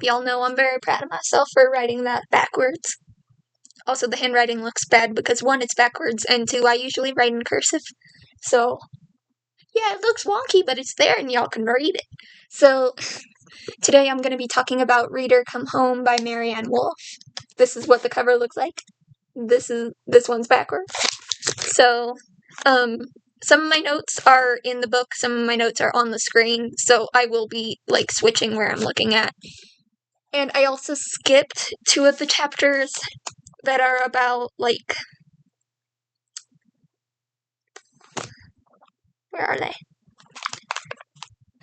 y'all know I'm very proud of myself for writing that backwards. Also, the handwriting looks bad because 1, it's backwards, and 2, I usually write in cursive. So, yeah, it looks wonky, but it's there and y'all can read it. So, today I'm going to be talking about Reader Come Home by MaryAnne Wolfe. This is what the cover looks like. This one's backwards. So, some of my notes are in the book, some of my notes are on the screen, so I will be, like, switching where I'm looking at. And I also skipped 2 of the chapters that are about, like, where are they?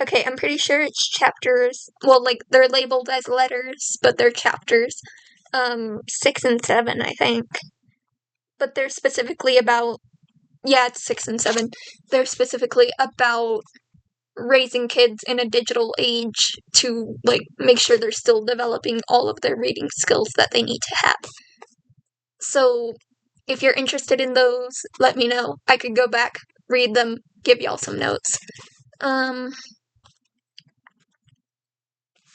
Okay, I'm pretty sure it's chapters, well, like, they're labeled as letters, but they're chapters, 6 and 7, I think. But they're specifically about, yeah, it's 6 and 7. They're specifically about raising kids in a digital age to, like, make sure they're still developing all of their reading skills that they need to have. So, if you're interested in those, let me know. I could go back, read them, give y'all some notes.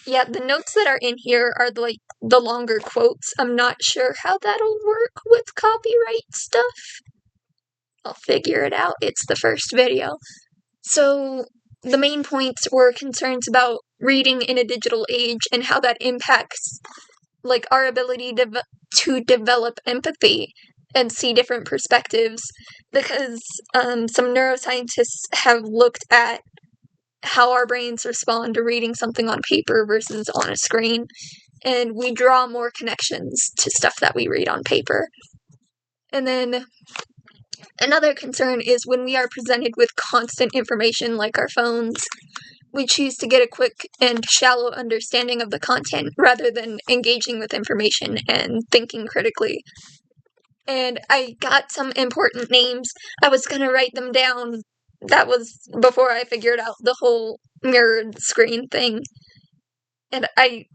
Yeah, the notes that are in here are, like, the longer quotes. I'm not sure how that'll work with copyright stuff. I'll figure it out. It's the first video. So, the main points were concerns about reading in a digital age and how that impacts, like, our ability to develop empathy and see different perspectives, because some neuroscientists have looked at how our brains respond to reading something on paper versus on a screen, and we draw more connections to stuff that we read on paper. And then another concern is when we are presented with constant information like our phones, we choose to get a quick and shallow understanding of the content rather than engaging with information and thinking critically. And I got some important names. I was going to write them down. That was before I figured out the whole mirrored screen thing. And I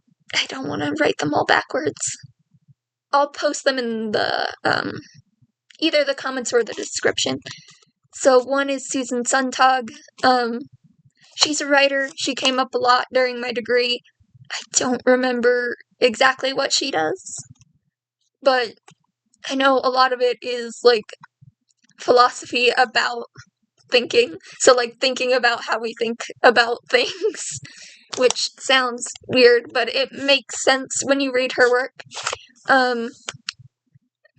don't want to write them all backwards. I'll post them in the, either the comments or the description. So one is Susan Sontag. She's a writer. She came up a lot during my degree. I don't remember exactly what she does, but I know a lot of it is, like, philosophy about thinking. So, like, thinking about how we think about things, which sounds weird, but it makes sense when you read her work.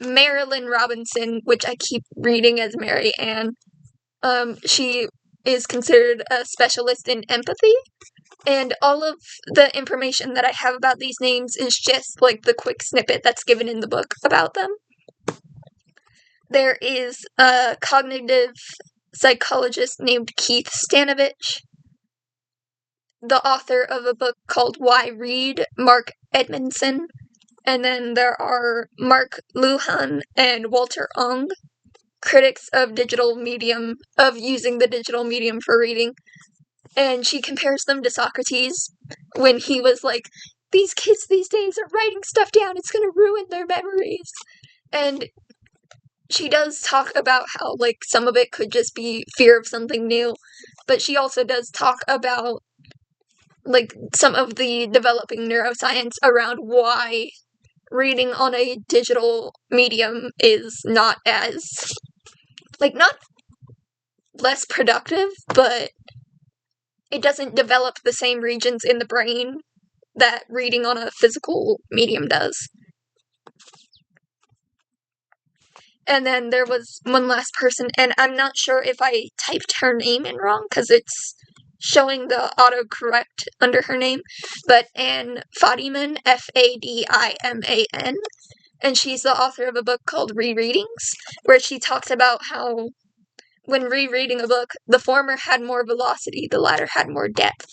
Marilynne Robinson, which I keep reading as MaryAnne, she is considered a specialist in empathy, and all of the information that I have about these names is just, like, the quick snippet that's given in the book about them. There is a cognitive psychologist named Keith Stanovich, the author of a book called Why Read, Mark Edmunson, and then there are McLuhan and Walter Ong, critics of using the digital medium for reading. And she compares them to Socrates when he was like, these kids these days are writing stuff down, it's gonna ruin their memories. And she does talk about how, like, some of it could just be fear of something new, but she also does talk about, like, some of the developing neuroscience around why reading on a digital medium is not as, like, not less productive, but it doesn't develop the same regions in the brain that reading on a physical medium does. And then there was one last person, and I'm not sure if I typed her name in wrong, because it's showing the autocorrect under her name, but Anne Fadiman, Fadiman, and she's the author of a book called Rereadings, where she talks about how when rereading a book, the former had more velocity, the latter had more depth.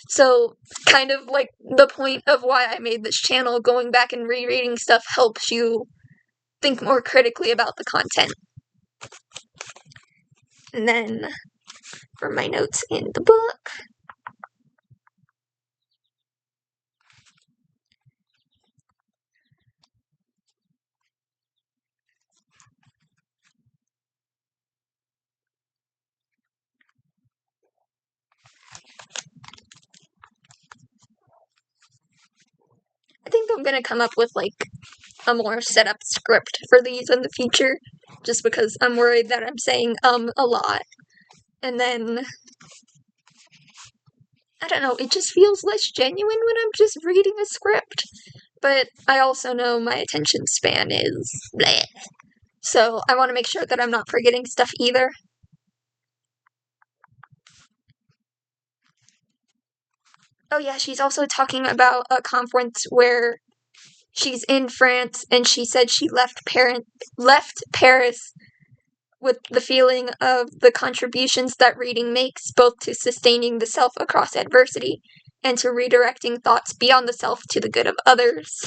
So, kind of like the point of why I made this channel, going back and rereading stuff helps you think more critically about the content. And then, for my notes in the book, I'm gonna come up with, like, a more set-up script for these in the future, just because I'm worried that I'm saying, a lot. And then, I don't know, it just feels less genuine when I'm just reading a script. But I also know my attention span is bleh. So I want to make sure that I'm not forgetting stuff either. Oh yeah, she's also talking about a conference where she's in France, and she said she left Paris with the feeling of the contributions that reading makes, both to sustaining the self across adversity and to redirecting thoughts beyond the self to the good of others.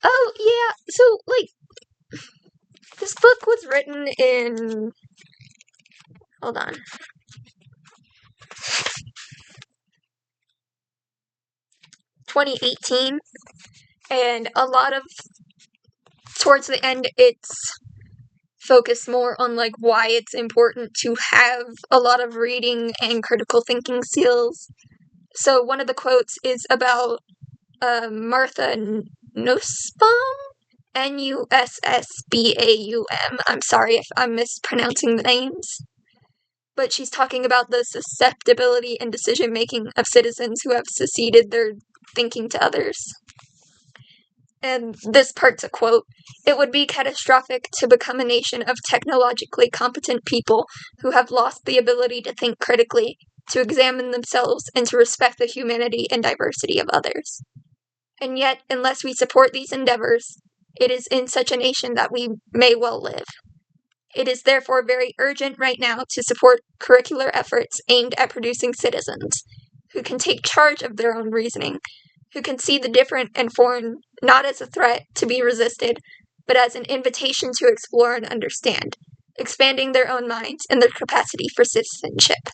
Oh, yeah, so, like, this book was written in... Hold on. 2018, and a lot of... Towards the end, it's focused more on, like, why it's important to have a lot of reading and critical thinking skills. So one of the quotes is about Martha Nussbaum? Nussbaum. I'm sorry if I'm mispronouncing the names. But she's talking about the susceptibility and decision-making of citizens who have seceded their thinking to others. And this part's a quote: "It would be catastrophic to become a nation of technologically competent people who have lost the ability to think critically, to examine themselves, and to respect the humanity and diversity of others. And yet, unless we support these endeavors, it is in such a nation that we may well live. It is therefore very urgent right now to support curricular efforts aimed at producing citizens who can take charge of their own reasoning, who can see the different and foreign not as a threat to be resisted, but as an invitation to explore and understand, expanding their own minds and their capacity for citizenship."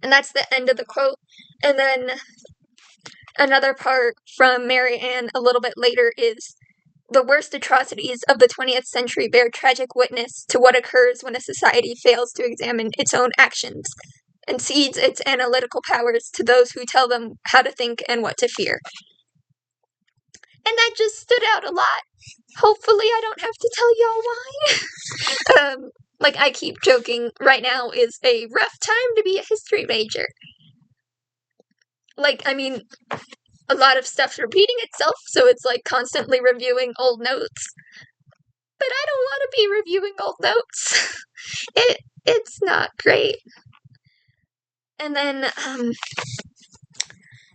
And that's the end of the quote. And then another part from MaryAnne a little bit later is, "The worst atrocities of the 20th century bear tragic witness to what occurs when a society fails to examine its own actions and cedes its analytical powers to those who tell them how to think and what to fear." And that just stood out a lot. Hopefully I don't have to tell y'all why. Like, I keep joking, right now is a rough time to be a history major. Like, I mean, a lot of stuff's repeating itself, so it's like constantly reviewing old notes. But I don't want to be reviewing old notes. It's not great. And then,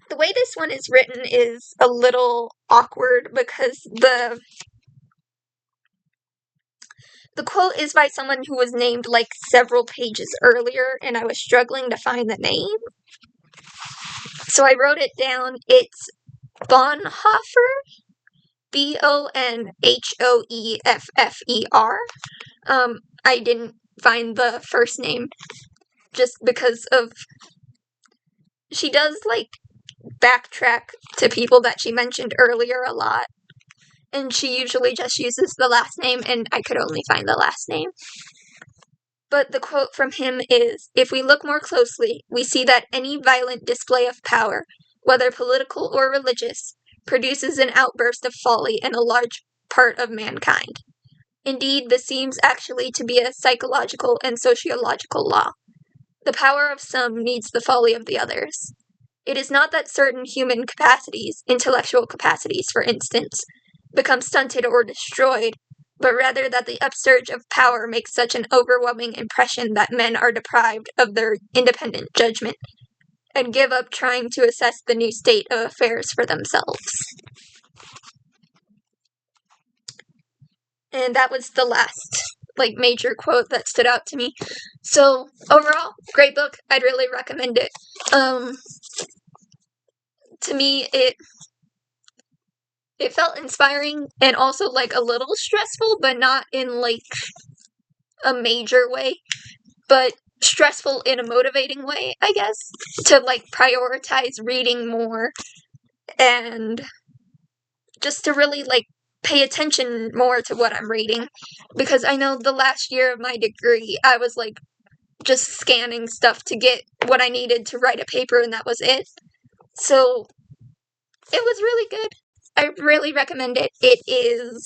the way this one is written is a little awkward because the quote is by someone who was named, like, several pages earlier, and I was struggling to find the name. So I wrote it down. It's Bonhoeffer, Bonhoeffer. I didn't find the first name just because of... She does, like, backtrack to people that she mentioned earlier a lot. And she usually just uses the last name, and I could only find the last name. But the quote from him is, "If we look more closely, we see that any violent display of power, whether political or religious, produces an outburst of folly in a large part of mankind. Indeed, this seems actually to be a psychological and sociological law. The power of some needs the folly of the others. It is not that certain human capacities, intellectual capacities, for instance, become stunted or destroyed, but rather that the upsurge of power makes such an overwhelming impression that men are deprived of their independent judgment, and give up trying to assess the new state of affairs for themselves." And that was the last, like, major quote that stood out to me. So, overall, great book. I'd really recommend it. To me, it felt inspiring and also, like, a little stressful, but not in, like, a major way, but stressful in a motivating way, I guess, to, like, prioritize reading more and just to really, like, pay attention more to what I'm reading, because I know the last year of my degree, I was, like, just scanning stuff to get what I needed to write a paper, and that was it. So it was really good. I really recommend it. It is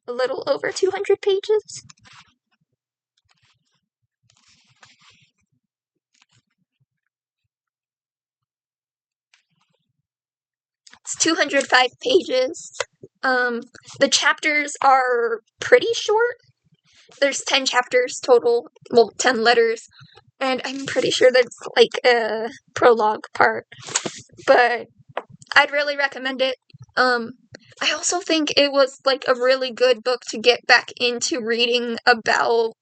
a little over 200 pages. It's 205 pages. The chapters are pretty short. There's 10 chapters total, well, 10 letters, and I'm pretty sure there's like a prologue part, but I'd really recommend it. I also think it was like a really good book to get back into reading about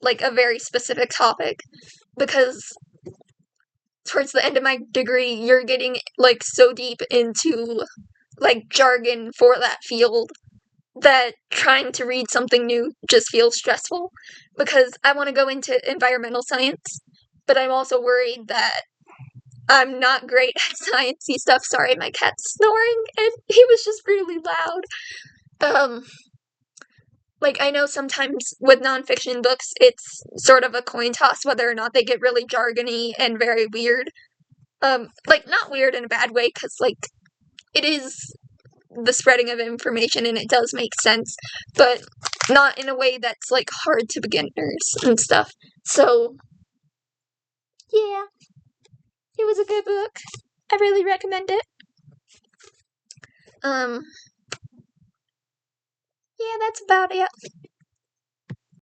like a very specific topic, because towards the end of my degree, you're getting like so deep into like jargon for that field that trying to read something new just feels stressful, because I want to go into environmental science, but I'm also worried that I'm not great at sciencey stuff. Sorry, my cat's snoring, and he was just really loud. Like, I know sometimes with nonfiction books, it's sort of a coin toss whether or not they get really jargony and very weird. Like, not weird in a bad way, because, like, it is the spreading of information and it does make sense, but not in a way that's, like, hard to beginners and stuff. So, yeah, it was a good book. I really recommend it. Yeah, that's about it.